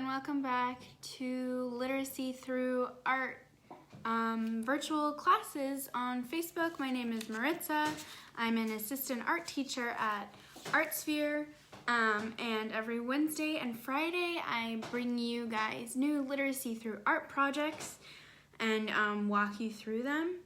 welcome back to Literacy Through Art virtual classes on Facebook. My name is Maritza. I'm an assistant art teacher at ArtSphere, and every Wednesday and Friday I bring you guys new Literacy Through Art projects and walk you through them.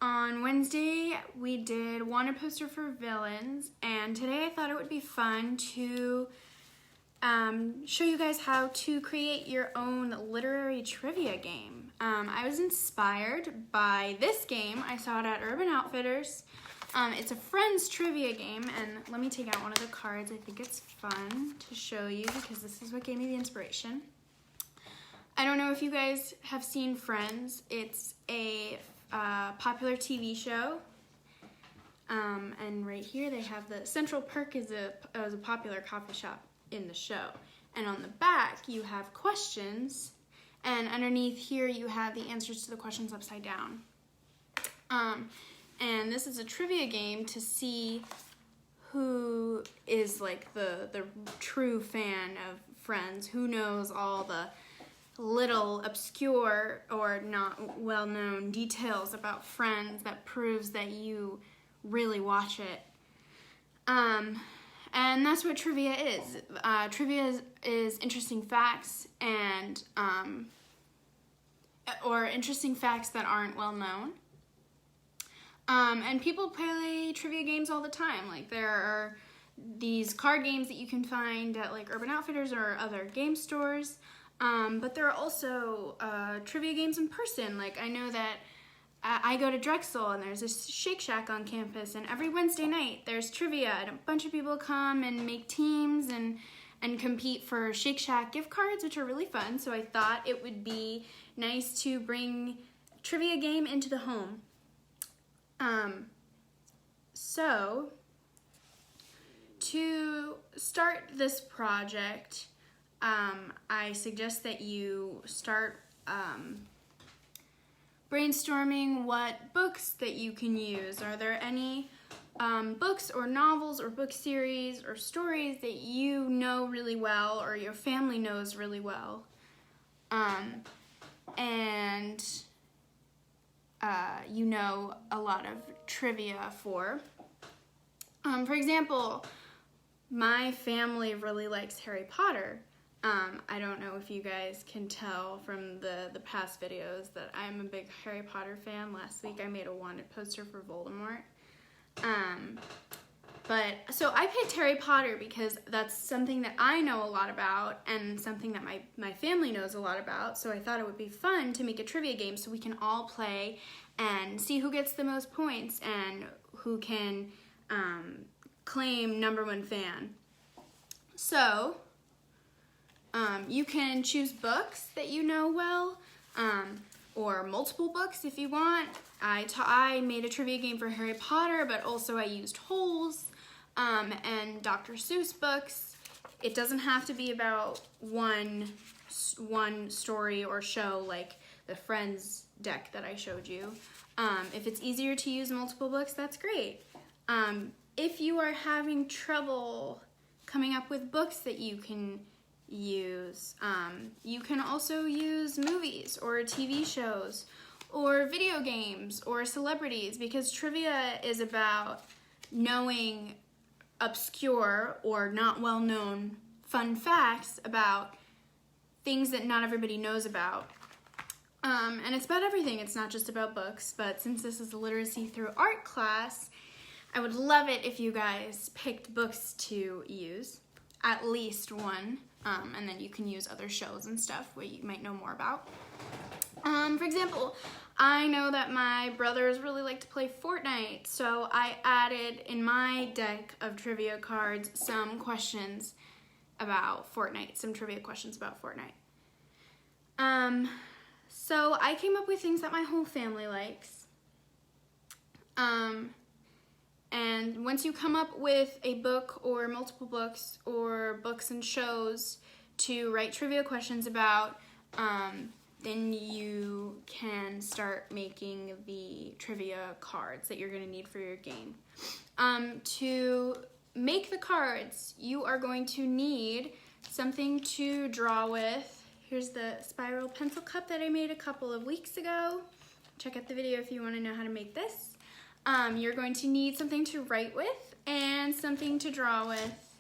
On Wednesday we did Wanted Poster for Villains, and today I thought it would be fun to show you guys how to create your own literary trivia game. I was inspired by this game. I saw it at Urban Outfitters. It's a friends trivia game, and let me take out one of the cards. I think it's fun to show you because this is what gave me the inspiration. I don't know if you guys have seen Friends. It's a popular TV show. And right here they have the Central Perk is a popular coffee shop in the show, and on the back you have questions, and underneath here you have the answers to the questions upside down. And this is a trivia game to see who is like the true fan of Friends, who knows all the little obscure or not well-known details about Friends that proves that you really watch it. And that's what trivia is. Trivia is interesting facts and or interesting facts that aren't well known. And people play trivia games all the time. Like there are these card games that you can find at like Urban Outfitters or other game stores. But there are also trivia games in person. Like I know that I go to Drexel, and there's this Shake Shack on campus, and every Wednesday night there's trivia, and a bunch of people come and make teams and compete for Shake Shack gift cards, which are really fun. So I thought it would be nice to bring trivia game into the home. So to start this project, I suggest that you start brainstorming what books that you can use. Are there any books or novels or book series or stories that you know really well or your family knows really well, and you know a lot of trivia for? For example, my family really likes Harry Potter. I don't know if you guys can tell from the past videos that I'm a big Harry Potter fan. Last week I made a wanted poster for Voldemort. So I picked Harry Potter because that's something that I know a lot about and something that my family knows a lot about. So I thought it would be fun to make a trivia game so we can all play and see who gets the most points and who can claim #1 fan. So you can choose books that you know well, or multiple books if you want. I made a trivia game for Harry Potter, but also I used Holes and Dr. Seuss books. It doesn't have to be about one story or show like the Friends deck that I showed you. If it's easier to use multiple books, that's great. If you are having trouble coming up with books that you can use, you can also use movies or TV shows or video games or celebrities, because trivia is about knowing obscure or not well-known fun facts about things that not everybody knows about. And it's about everything. It's not just about books, but since this is a Literacy Through Art class, I would love it if you guys picked books to use, at least one. And then you can use other shows and stuff where you might know more about. For example, I know that my brothers really like to play Fortnite, so I added in my deck of trivia cards some questions about Fortnite, some trivia questions about Fortnite. So I came up with things that my whole family likes. And once you come up with a book or multiple books or books and shows to write trivia questions about, then you can start making the trivia cards that you're going to need for your game. To make the cards, you are going to need something to draw with. Here's the spiral pencil cup that I made a couple of weeks ago. Check out the video if you want to know how to make this. You're going to need something to write with and something to draw with.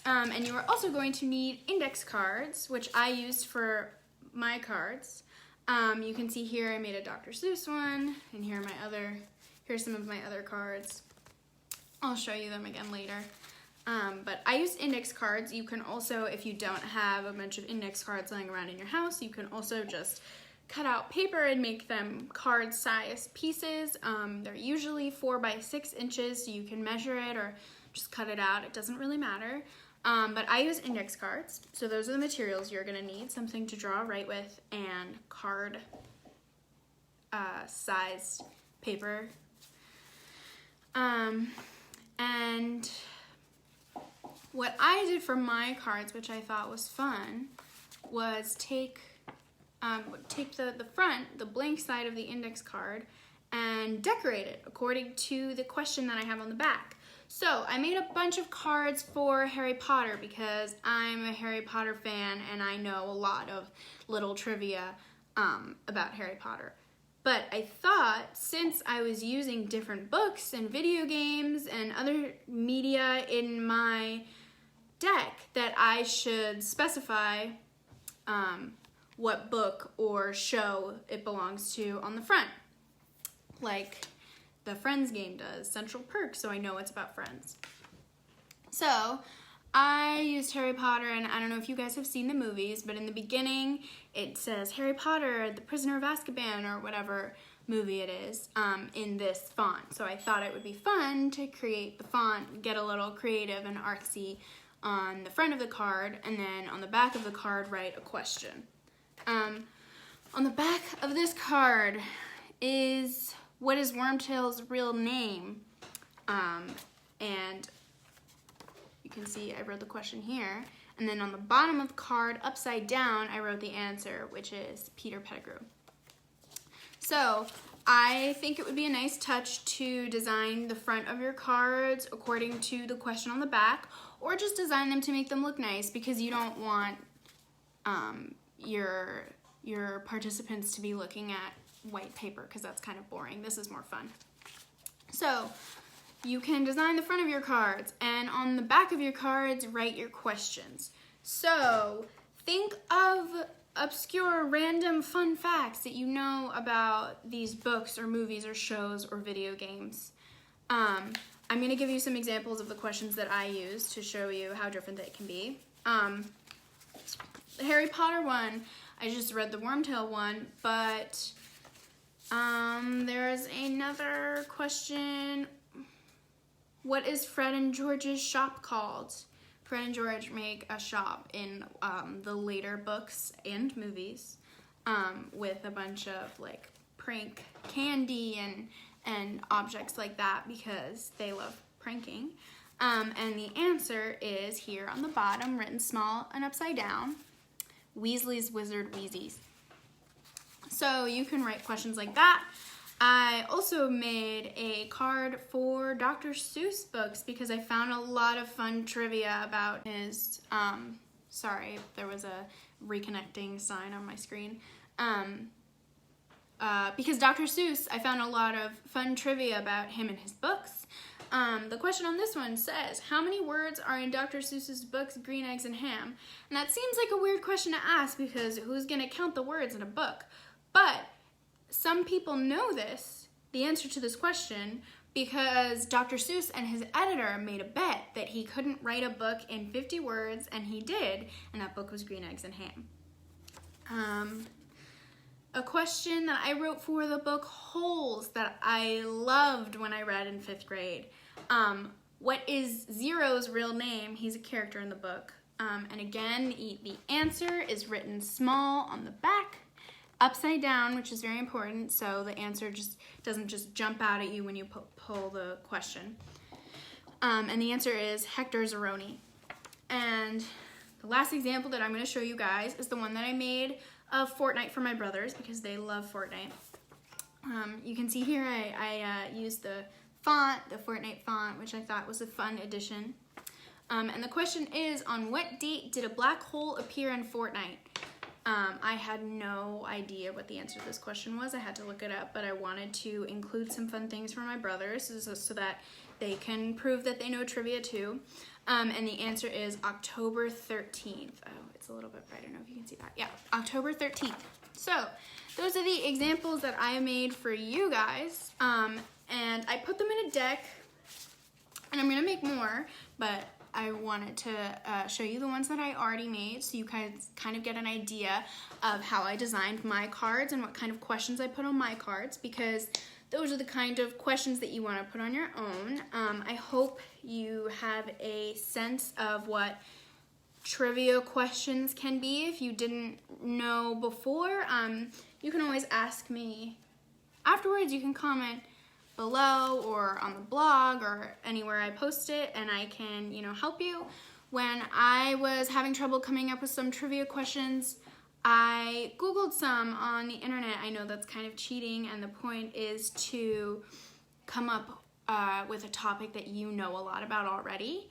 And you are also going to need index cards, which I used for my cards. You can see here I made a Dr. Seuss one, and here's some of my other cards. I'll show you them again later. But I used index cards. You can also, if you don't have a bunch of index cards lying around in your house, you can also just cut out paper and make them card-sized pieces. They're usually 4 by 6 inches, so you can measure it or just cut it out. It doesn't really matter. But I use index cards, so those are the materials you're gonna need: something to draw, write with, and card sized paper. And what I did for my cards, which I thought was fun, was take the front, the blank side of the index card, and decorate it according to the question that I have on the back. So I made a bunch of cards for Harry Potter because I'm a Harry Potter fan and I know a lot of little trivia about Harry Potter. But I thought, since I was using different books and video games and other media in my deck, that I should specify what book or show it belongs to on the front, like the Friends game does, Central Perk, so I know it's about Friends. So I used Harry Potter, and I don't know if you guys have seen the movies, but in the beginning it says Harry Potter, the Prisoner of Azkaban, or whatever movie it is, in this font. So I thought it would be fun to create the font, get a little creative and artsy on the front of the card, and then on the back of the card write a question. On the back of this card is, what is Wormtail's real name? And you can see I wrote the question here. And then on the bottom of the card, upside down, I wrote the answer, which is Peter Pettigrew. So I think it would be a nice touch to design the front of your cards according to the question on the back, or just design them to make them look nice, because you don't want your participants to be looking at white paper, because that's kind of boring. This is more fun. So you can design the front of your cards, and on the back of your cards, write your questions. So think of obscure, random, fun facts that you know about these books or movies or shows or video games. I'm going to give you some examples of the questions that I use to show you how different they can be. The Harry Potter one, I just read the Wormtail one, but there's another question. What is Fred and George's shop called? Fred and George make a shop in the later books and movies with a bunch of like prank candy and objects like that, because they love pranking. And the answer is here on the bottom, written small and upside down: Weasley's Wizard Wheezies. So you can write questions like that. I also made a card for Dr. Seuss books because I found a lot of fun trivia about his, sorry, there was a reconnecting sign on my screen. Because Dr. Seuss, I found a lot of fun trivia about him and his books. The question on this one says, how many words are in Dr. Seuss's books, Green Eggs and Ham? And that seems like a weird question to ask, because who's gonna count the words in a book? But some people know the answer to this question, because Dr. Seuss and his editor made a bet that he couldn't write a book in 50 words, and he did, and that book was Green Eggs and Ham. A question that I wrote for the book Holes that I loved when I read in 5th grade. What is Zero's real name? He's a character in the book. And again, the answer is written small on the back, upside down, which is very important, so the answer just doesn't just jump out at you when you pull the question. And the answer is Hector Zeroni. And the last example that I'm going to show you guys is the one that I made of Fortnite for my brothers, because they love Fortnite. You can see here I used the font, the Fortnite font, which I thought was a fun addition. And the question is, on what date did a black hole appear in Fortnite? I had no idea what the answer to this question was. I had to look it up, but I wanted to include some fun things for my brothers so that they can prove that they know trivia too. And the answer is October 13th. Oh, it's a little bit bright. I don't know if you can see that. Yeah, October 13th. So those are the examples that I made for you guys. And I put them in a deck, and I'm going to make more, but I wanted to show you the ones that I already made so you guys kind of get an idea of how I designed my cards and what kind of questions I put on my cards, because those are the kind of questions that you want to put on your own. I hope you have a sense of what trivia questions can be. If you didn't know before, you can always ask me afterwards. You can comment below or on the blog or anywhere I post it, and I can, help you. When I was having trouble coming up with some trivia questions, I Googled some on the internet. I know that's kind of cheating, and the point is to come up with a topic that you know a lot about already,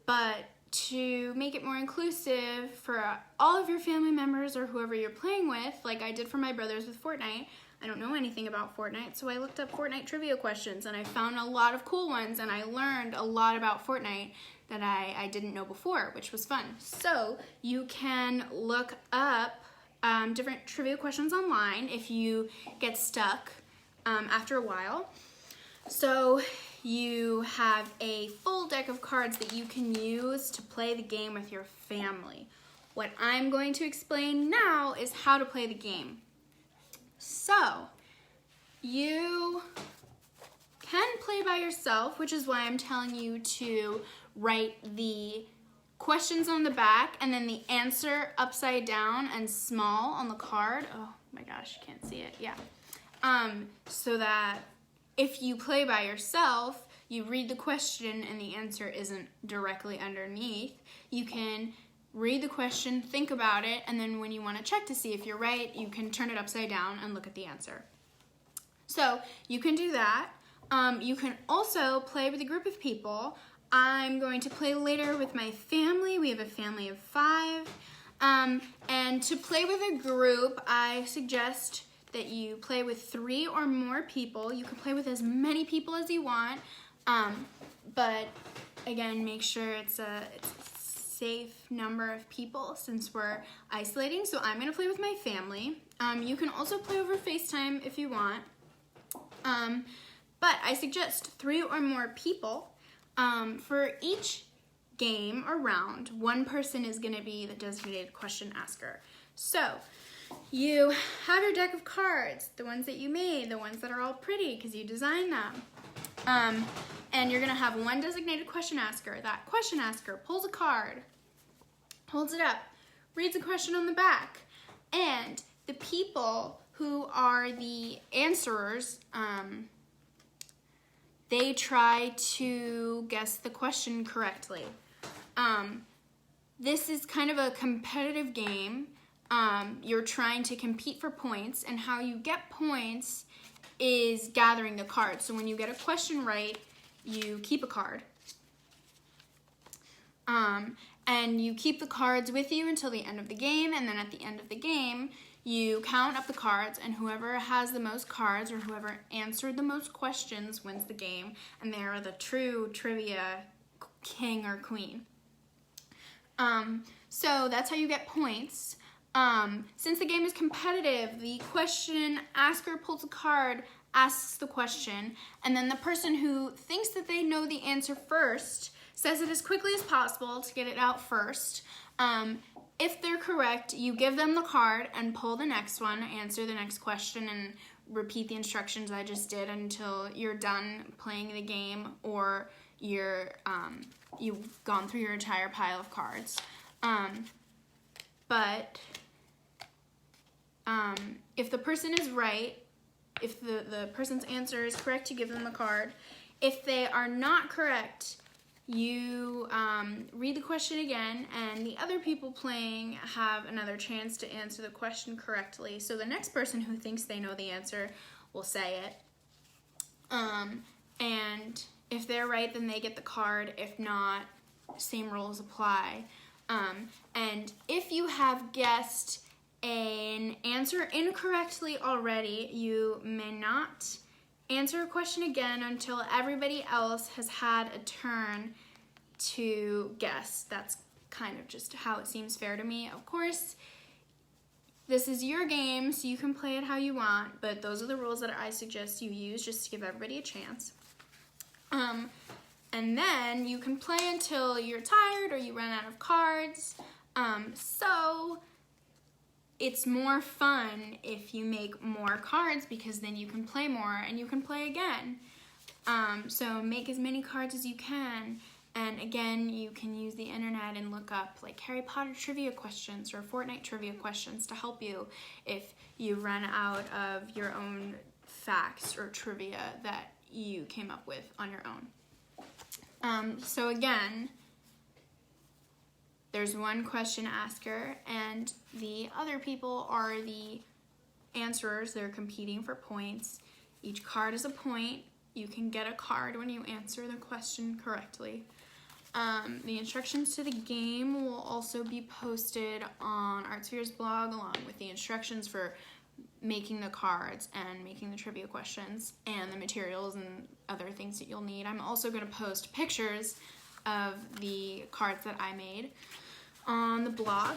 but to make it more inclusive for all of your family members or whoever you're playing with, like I did for my brothers with Fortnite. I don't know anything about Fortnite, so I looked up Fortnite trivia questions, and I found a lot of cool ones, and I learned a lot about Fortnite that I didn't know before, which was fun. So you can look up different trivia questions online if you get stuck after a while. So you have a full deck of cards that you can use to play the game with your family. What I'm going to explain now is how to play the game. So you can play by yourself, which is why I'm telling you to write the questions on the back and then the answer upside down and small on the card. Oh my gosh, you can't see it. Yeah. So that if you play by yourself, you read the question and the answer isn't directly underneath. You can read the question, think about it, and then when you want to check to see if you're right, you can turn it upside down and look at the answer. So you can do that. You can also play with a group of people. I'm going to play later with my family. We have a family of 5. And to play with a group, I suggest that you play with 3 or more people. You can play with as many people as you want, but again, make sure it's a safe number of people since we're isolating. So I'm going to play with my family. You can also play over FaceTime if you want, but I suggest 3 or more people. For each game or round, one person is going to be the designated question asker. So you have your deck of cards, the ones that you made, the ones that are all pretty because you designed them. And you're going to have one designated question asker. That question asker pulls a card, holds it up, reads a question on the back, and the people who are the answerers, they try to guess the question correctly. This is kind of a competitive game. You're trying to compete for points, and how you get points is gathering the cards. So when you get a question right, you keep a card. And you keep the cards with you until the end of the game, and then at the end of the game, you count up the cards, and whoever has the most cards or whoever answered the most questions wins the game, and they are the true trivia king or queen. So that's how you get points. Since the game is competitive, the question asker pulls a card, asks the question, and then the person who thinks that they know the answer first says it as quickly as possible to get it out first. If they're correct, you give them the card and pull the next one, answer the next question, and repeat the instructions I just did until you're done playing the game or you've gone through your entire pile of cards. But if the person is right, if the person's answer is correct, you give them the card. If they are not correct, you read the question again, and the other people playing have another chance to answer the question correctly. So the next person who thinks they know the answer will say it. And if they're right, then they get the card. If not, same rules apply. And if you have guessed an answer incorrectly already, you may not answer a question again until everybody else has had a turn to guess. That's kind of just how it seems fair to me. Of course, this is your game, so you can play it how you want, but those are the rules that I suggest you use just to give everybody a chance. And then you can play until you're tired or you run out of cards. So it's more fun if you make more cards, because then you can play more and you can play again. So make as many cards as you can. And again, you can use the internet and look up like Harry Potter trivia questions or Fortnite trivia questions to help you if you run out of your own facts or trivia that you came up with on your own. So again, there's one question asker and the other people are the answerers. They're competing for points. Each card is a point. You can get a card when you answer the question correctly. The instructions to the game will also be posted on ArtSphere's blog, along with the instructions for making the cards and making the trivia questions and the materials and other things that you'll need. I'm also going to post pictures of the cards that I made on the blog.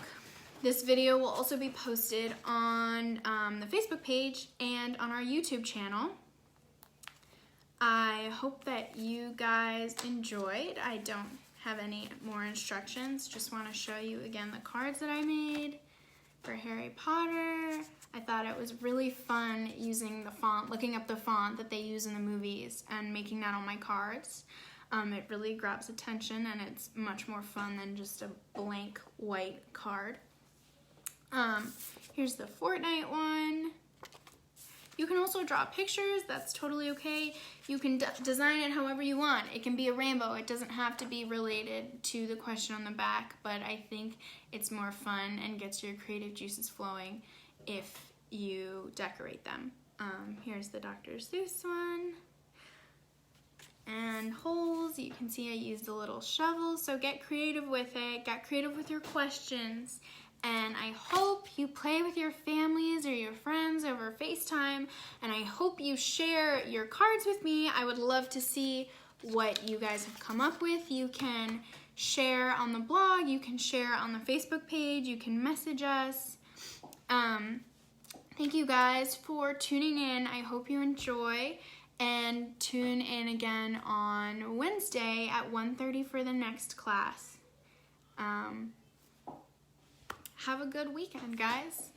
This video will also be posted on the Facebook page and on our YouTube channel. I hope that you guys enjoyed. I don't have any more instructions. Just want to show you again the cards that I made for Harry Potter. I thought it was really fun using the font, looking up the font that they use in the movies and making that on my cards. It really grabs attention and it's much more fun than just a blank white card. Here's the Fortnite one. You can also draw pictures, that's totally okay. You can design it however you want. It can be a rainbow, it doesn't have to be related to the question on the back, but I think it's more fun and gets your creative juices flowing if you decorate them. Here's the Dr. Seuss one. And holes, you can see I used a little shovel, so get creative with it, get creative with your questions. And I hope you play with your families or your friends over FaceTime, and I hope you share your cards with me. I would love to see what you guys have come up with. You can share on the blog, you can share on the Facebook page, you can message us. Thank you guys for tuning in. I hope you enjoy, and tune in again on Wednesday at 1:30 for the next class. Have a good weekend, guys.